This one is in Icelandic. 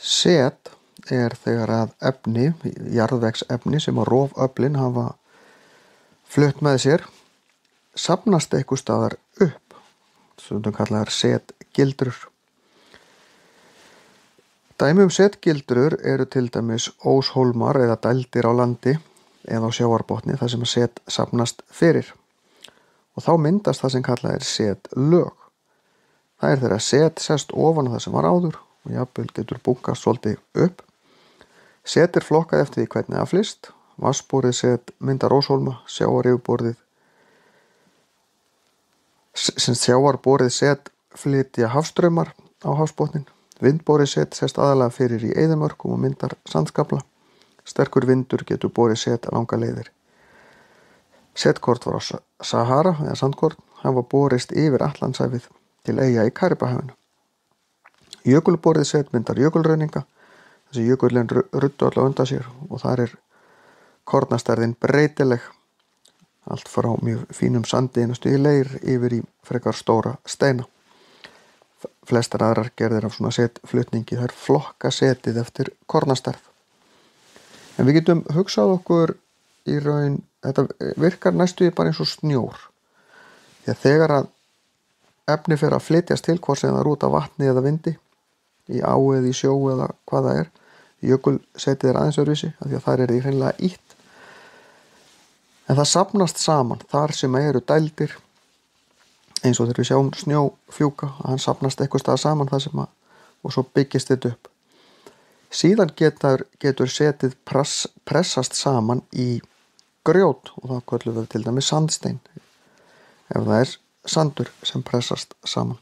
Set þegar að efni, jarðvegsefni sem að roföflin hafa flutt með sér, safnast einhvers staðar upp, stundum kallaðar setgildrur. Dæmi setgildrur eru til dæmis óshólmar eða dældir á landi eða á sjávarbotni þar sem að set safnast fyrir. Og þá myndast það sem kallað setlög. Það þegar set sest ofan á það sem var áður og jafnvel getur bunkast svolítið upp. Set flokkað eftir því hvernig það flyst. Vatnsborið set myndar óshólma, sjávarborið set flytja hafstraumar á hafsbotnin. Vindborið set sest aðalega fyrir í eyðimörkum og myndar sandskafla. Sterkur vindur getur borið set langa leiðir. Setkort var á Sahara eða sandkort hafa borist yfir Atlantshafið til eyja í Karíbahafinu. Jökulborið set myndar jökulrauninga. Þessi jökullin ruddu alla undan sér og þar kornastærðin breytileg. Allt frá mjög fínum sandi einustu í leir yfir í frekar stóra steina. Flestar aðrar gerðir af svona setflutningi þær flokka setið eftir kornastærð. En við getum hugsað okkur í raun, þetta virkar næstu bara eins og snjór. Því að þegar að efni fer að flytjast til hvort sem það út af vatni eða vindi, í á eða í sjó eða hvað það jökulsetið aðeins öðruvísi, af því að þar því hreinlega ýtt. En það safnast saman þar sem eru dældir, eins og þegar við sjáum snjó fjúka, hann safnast eitthvað stað saman þar sem og svo byggist þetta upp. Síðan getur setið pressast saman í grjót og það köllum við til dæmis sandstein ef það sandur sem pressast saman.